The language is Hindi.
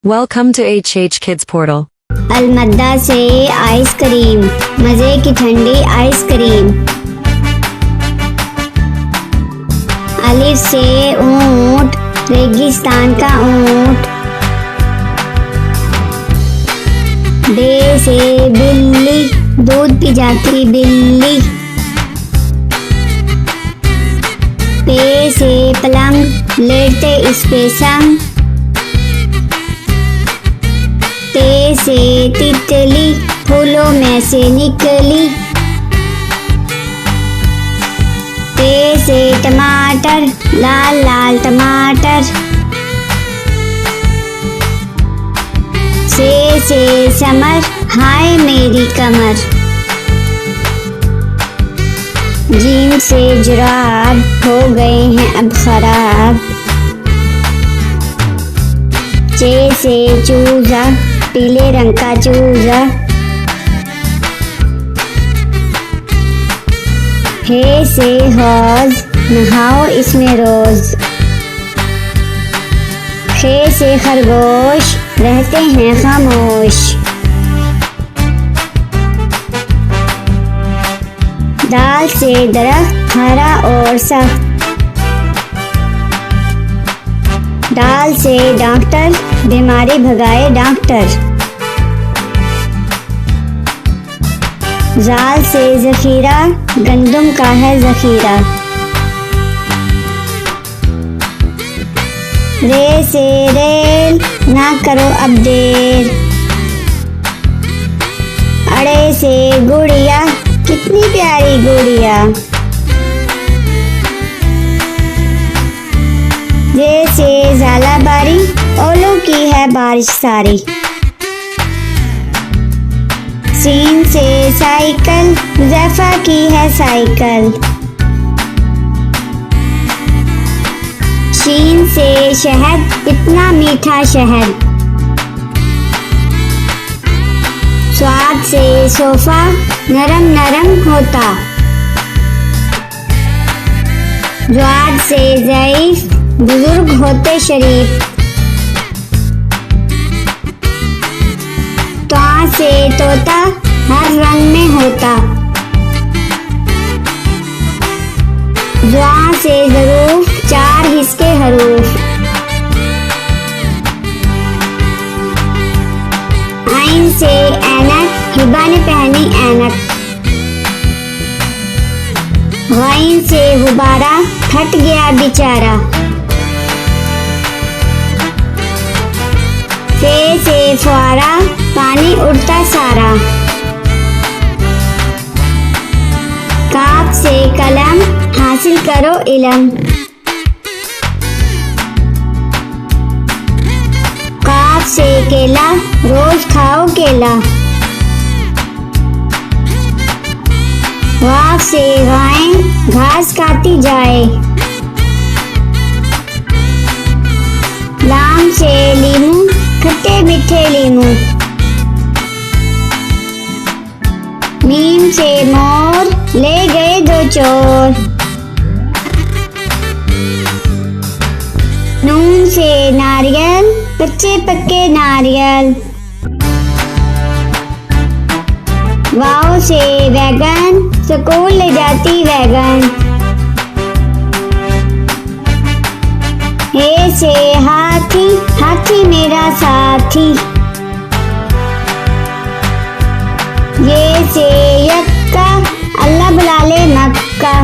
Welcome to HH Kids Portal. अलमद्दा से आइसक्रीम, मजे की ठंडी आइसक्रीम। अलिफ से ऊंट, रेगिस्तान का ऊंट। बे से बिल्ली, दूध पी जाती बिल्ली। पे से पलंग, लेटते इस पे संग। ते से तितली, फूलों में से निकली। ते से टमाटर, लाल लाल टमाटर। से समर, हाय मेरी कमर। जीन से जुराब, हो गए हैं अब खराब। चे से चूजा, पीले रंग का चूजा। हे से हौज, नहाओ इसमें रोज। खे से खरगोश, रहते हैं खामोश। दाल से दरख्त, हरा और सख्त। दाल से डॉक्टर, बीमारी भगाए डॉक्टर। जाल से जखीरा, गंदम का है जखीरा। रे से रेल, ना करो अब देर। अड़े से गुड़िया, कितनी प्यारी गुड़िया। जैसे झालाबारी, ओलों की है बारिश सारी। सीन से साइकिल, हुज़ैफा की है साइकिल। शीन से शहद, इतना मीठा शहद। स्वाद से सोफा, नरम नरम होता। ज्वाद से ज़ईफ, बुजुर्ग होते शरीफ। त्वा से तोता, हर रंग में होता। ज्वा से ज़रूफ, चार हिस्से हरूफ। आइन से ऐनक, हिबा ने पहनी ऐनक। गाइन से गुब्बारा, फट गया बेचारा। फे से फुआरा, पानी उड़ता सारा। काफ से कलम, हासिल करो इलम। काफ से केला, रोज खाओ केला। वाफ से गाय, घास खाती जाए। लाम से लीमू, खट्टे मीठे लीमू। मीम से मोर, ले गए दो चोर। नून से नारियल, कच्चे पक्के नारियल। वाव से वैगन, स्कूल ले जाती वैगन। हे से हाथी, हाथी मेरा साथी। ये से यक्का, अल्लाह बुला ले मक्का।